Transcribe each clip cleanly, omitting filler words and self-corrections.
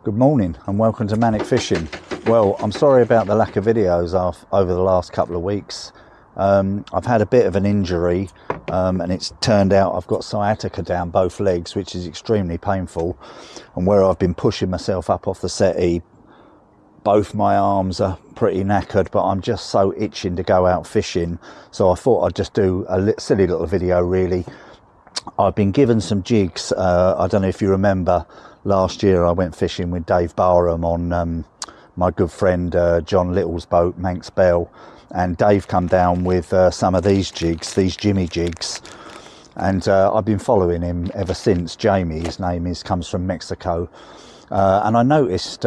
Good morning and welcome to Manic Fishing. Well, I'm sorry about the lack of videos over the last couple of weeks. I've had a bit of an injury and it's turned out I've got sciatica down both legs, which is extremely painful. And where I've been pushing myself up off the settee, both my arms are pretty knackered, but I'm just so itching to go out fishing. So I thought I'd just do a silly little video really. I've been given some jigs. I don't know if you remember, last year I went fishing with Dave Barham on my good friend John Little's boat, Manx Bell, and Dave come down with some of these jigs, these JIMYS jigs, and I've been following him ever since. Jamie, his name comes from Mexico, and I noticed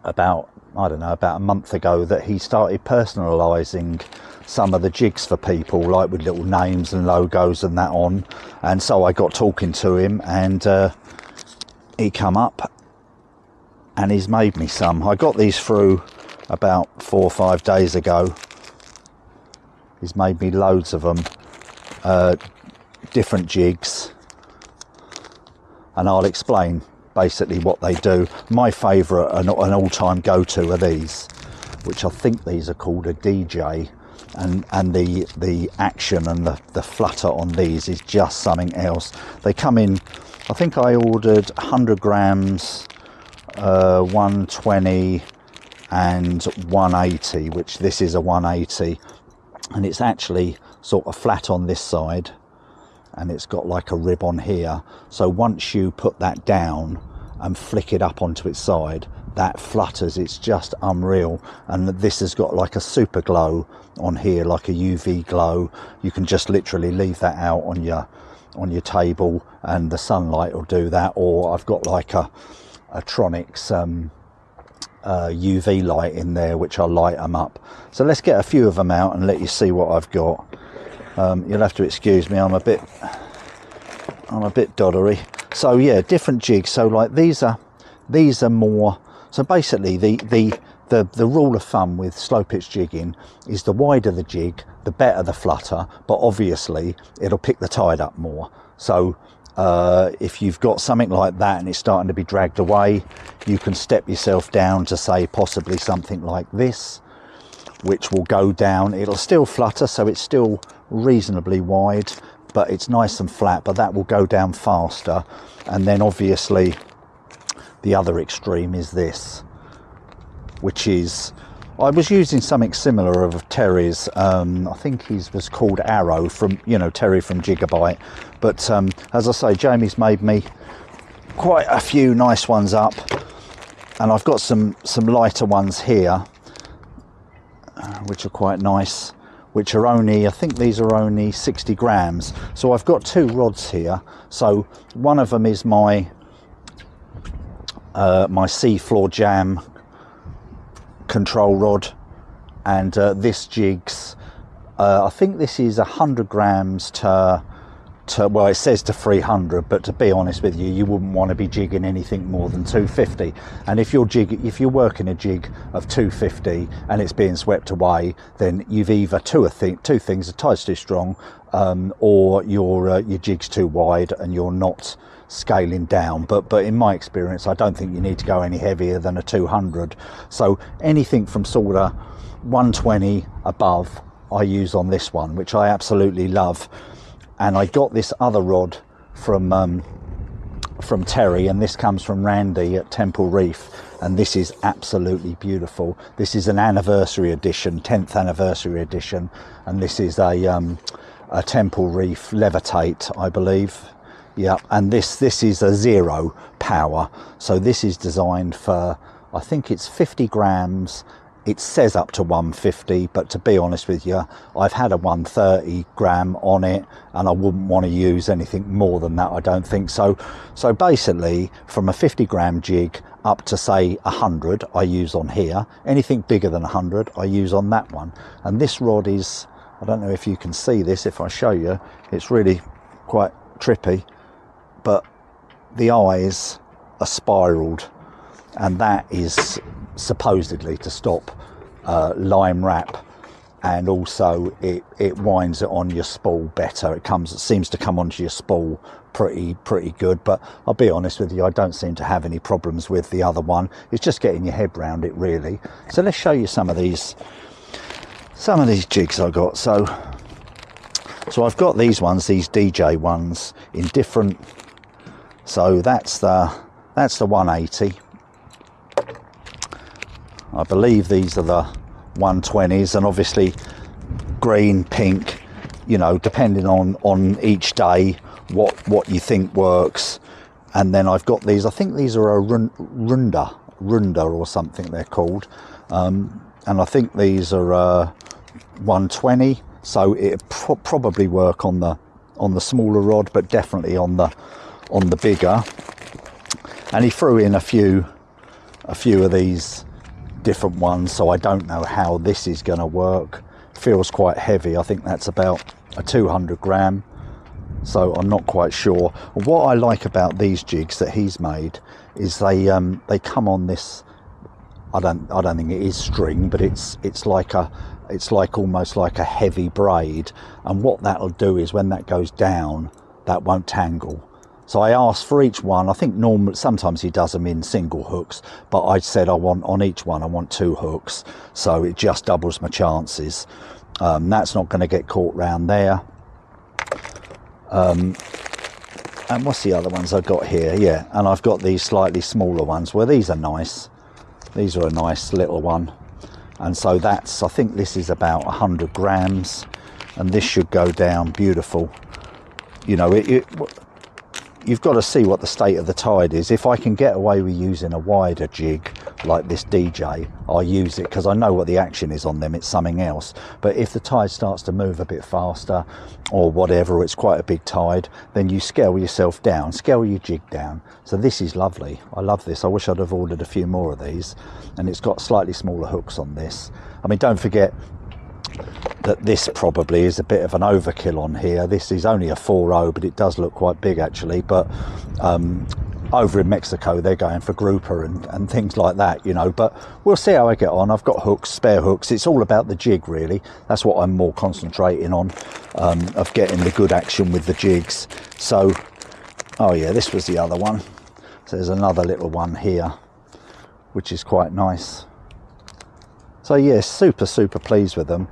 about a month ago that he started personalising some of the jigs for people, like with little names and logos and that on. And so I got talking to him, and he come up and he's made me some. I got these through about 4 or 5 days ago. He's made me loads of them, different jigs, and I'll explain basically what they do. My favourite and an all-time go-to are these, which I think these are called a DJ, and the action and the flutter on these is just something else. They come in, I think I ordered 100 grams, 120 and 180, which this is a 180, and it's actually sort of flat on this side and it's got like a rib on here. So once you put that down and flick it up onto its side, that flutters. It's just unreal. And this has got like a super glow on here, like a UV glow. You can just literally leave that out on your table and the sunlight will do that. Or I've got like a Tronics UV light in there, which I light them up. So let's get a few of them out and let you see what I've got. You'll have to excuse me, I'm a bit doddery. So yeah, different jigs. So like these are more. So basically, the rule of thumb with slow pitch jigging is the wider the jig, the better the flutter. But obviously, it'll pick the tide up more. So if you've got something like that and it's starting to be dragged away, you can step yourself down to say possibly something like this, which will go down. It'll still flutter, so it's still reasonably wide, but it's nice and flat, but that will go down faster. And then obviously the other extreme is this, which is, I was using something similar of Terry's. I think his was called Arrow, from, you know, Terry from Gigabyte. But as I say, Jamie's made me quite a few nice ones up, and I've got some lighter ones here, which are quite nice, which are only, I think these are only 60 grams. So I've got 2 rods here. So one of them is my Seafloor Jam control rod, and this jigs, I think this is 100 grams to well, it says to 300, but to be honest with you, you wouldn't want to be jigging anything more than 250. And if you're working a jig of 250 and it's being swept away, then you've either two things: the tide's too strong, or your jig's too wide and you're not scaling down. But in my experience, I don't think you need to go any heavier than a 200. So anything from sort of 120 above I use on this one, which I absolutely love. And I got this other rod from Terry, and this comes from Randy at Temple Reef, and this is absolutely beautiful. This is an anniversary edition, 10th anniversary edition, and this is a Temple Reef Levitate, I believe. Yeah, and this is a 0 power, so this is designed for, I think it's 50 grams. It says up to 150, but to be honest with you, I've had a 130 gram on it, and I wouldn't want to use anything more than that, I don't think. So basically, from a 50 gram jig up to say 100, I use on here. Anything bigger than 100, I use on that one. And this rod is, I don't know if you can see this, if I show you, it's really quite trippy, but the eyes are spiraled, and that is supposedly to stop lime wrap, and also it winds it on your spool better. It seems to come onto your spool pretty good. But I'll be honest with you, I don't seem to have any problems with the other one. It's just getting your head round it, really. So let's show you some of these jigs I got. So I've got these ones, these DJ ones, in different. So that's the 180. I believe these are the 120s, and obviously green, pink, you know, depending on each day what you think works. And then I've got these, I think these are a runda or something they're called, and I think these are 120, so it probably work on the smaller rod, but definitely on the bigger. And he threw in a few of these different ones, so I don't know how this is going to work. Feels quite heavy. I think that's about a 200 gram, so I'm not quite sure. What I like about these jigs that he's made is they come on this, I don't think it is string, but it's like almost like a heavy braid, and what that'll do is when that goes down, that won't tangle. So I asked for each one. I think sometimes he does them in single hooks, but I said on each one I want 2 hooks, so it just doubles my chances. That's not going to get caught round there. And what's the other ones I've got here? Yeah, and I've got these slightly smaller ones. Well, these are nice. These are a nice little one. And so I think this is about 100 grams, and this should go down beautiful. You know, you've got to see what the state of the tide is. If I can get away with using a wider jig like this DJ, I'll use it, because I know what the action is on them. It's something else. But if the tide starts to move a bit faster or whatever, it's quite a big tide, then you scale yourself down, scale your jig down. So this is lovely. I love this. I wish I'd have ordered a few more of these. And it's got slightly smaller hooks on this. I mean, don't forget that this probably is a bit of an overkill on here. This is only a 4.0, but it does look quite big actually. But over in Mexico they're going for grouper and things like that, you know. But we'll see how I get on. I've got hooks, spare hooks. It's all about the jig really. That's what I'm more concentrating on, of getting the good action with the jigs. So, oh yeah, this was the other one. So there's another little one here, which is quite nice. So yeah, super pleased with them.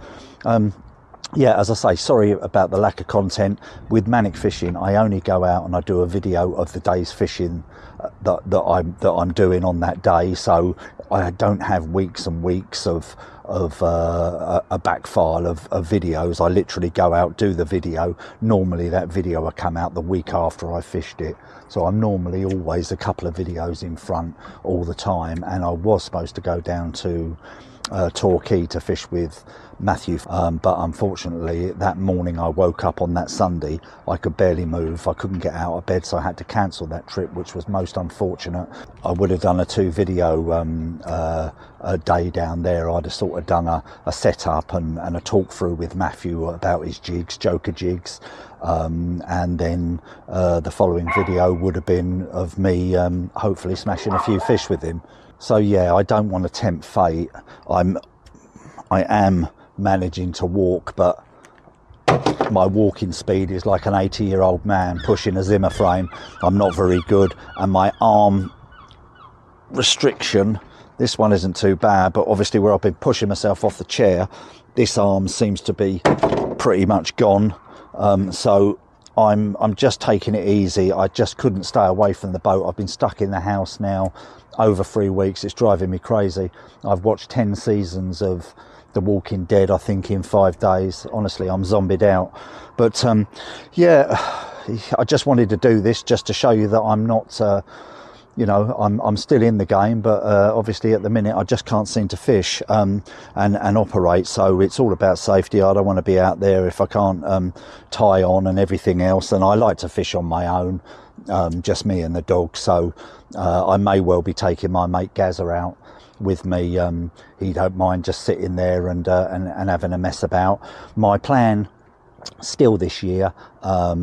Yeah, as I say, sorry about the lack of content. With Manic Fishing, I only go out and I do a video of the day's fishing that I'm doing on that day. So I don't have weeks and weeks of a back file of videos. I literally go out, do the video. Normally that video will come out the week after I fished it. So I'm normally always a couple of videos in front all the time. And I was supposed to go down to Torquay to fish with Matthew, but unfortunately that morning I woke up on that Sunday, I could barely move, I couldn't get out of bed, so I had to cancel that trip, which was most unfortunate. I would have done a 2 video a day down there. I'd have sort of done a setup and a talk through with Matthew about his jigs, Joker jigs, and then the following video would have been of me hopefully smashing a few fish with him. So yeah, I don't want to tempt fate. I am managing to walk, but my walking speed is like an 80-year-old man pushing a Zimmer frame. I'm not very good, and my arm restriction, this one isn't too bad, but obviously where I've been pushing myself off the chair, this arm seems to be pretty much gone. So I'm just taking it easy. I just couldn't stay away from the boat. I've been stuck in the house now over 3 weeks. It's driving me crazy. I've watched 10 seasons of The Walking Dead, I think, in 5 days. Honestly, I'm zombied out. But yeah, I just wanted to do this just to show you that I'm not, you know, I'm still in the game, but obviously at the minute I just can't seem to fish and operate. So it's all about safety. I don't want to be out there if I can't tie on and everything else. And I like to fish on my own, just me and the dog. So I may well be taking my mate Gazza out with me. He don't mind just sitting there and having a mess about. My plan still this year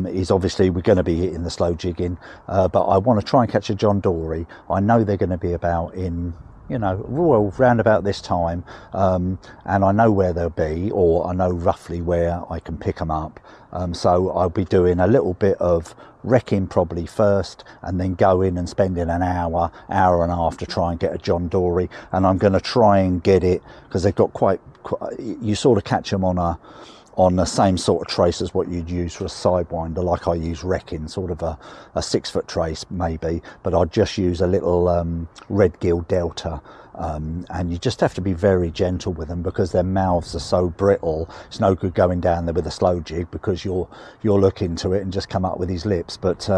is obviously we're going to be hitting the slow jigging, but I want to try and catch a John Dory. I know they're going to be about in you know, well, round about this time, and I know where they'll be, or I know roughly where I can pick them up. So I'll be doing a little bit of wrecking probably first, and then go in and spending an hour and a half to try and get a John Dory. And I'm going to try and get it, because they've got quite, you sort of catch them on the same sort of trace as what you'd use for a sidewinder, like I use wrecking, sort of a 6 foot trace maybe, but I'd just use a little red gill delta. And you just have to be very gentle with them, because their mouths are so brittle. It's no good going down there with a slow jig, because you'll look into it and just come up with his lips. But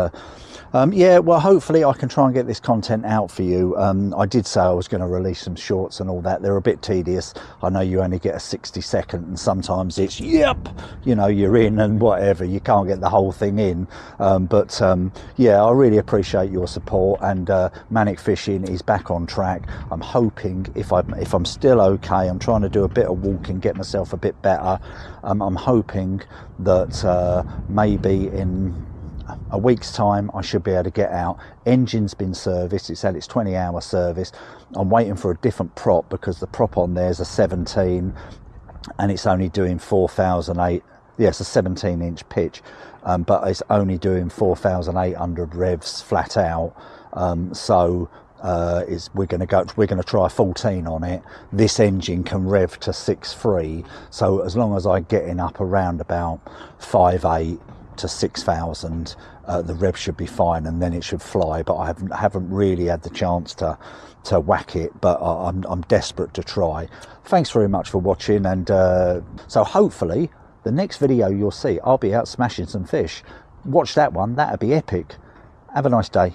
yeah, well, hopefully I can try and get this content out for you. I did say I was going to release some shorts and all that. They're a bit tedious. I know you only get a 60-second, and sometimes it's yep, you know, you're in and whatever, you can't get the whole thing in. But yeah, I really appreciate your support, and Manic Fishing is back on track. I'm hoping, if I'm still okay, I'm trying to do a bit of walking, get myself a bit better. I'm hoping that maybe in a week's time I should be able to get out. Engine's been serviced, it's had its 20-hour service. I'm waiting for a different prop, because the prop on there is a 17 and it's only doing 4,008. Yes, a 17-inch pitch, but it's only doing 4,800 revs flat out. So we're going to try 14 on it. This engine can rev to 6.3, so as long as I get up around about 5.8 to 6,000, the rev should be fine, and then it should fly. But I haven't really had the chance to whack it, but I'm desperate to try. Thanks very much for watching, and so hopefully the next video you'll see, I'll be out smashing some fish. Watch that one, that'd be epic. Have a nice day.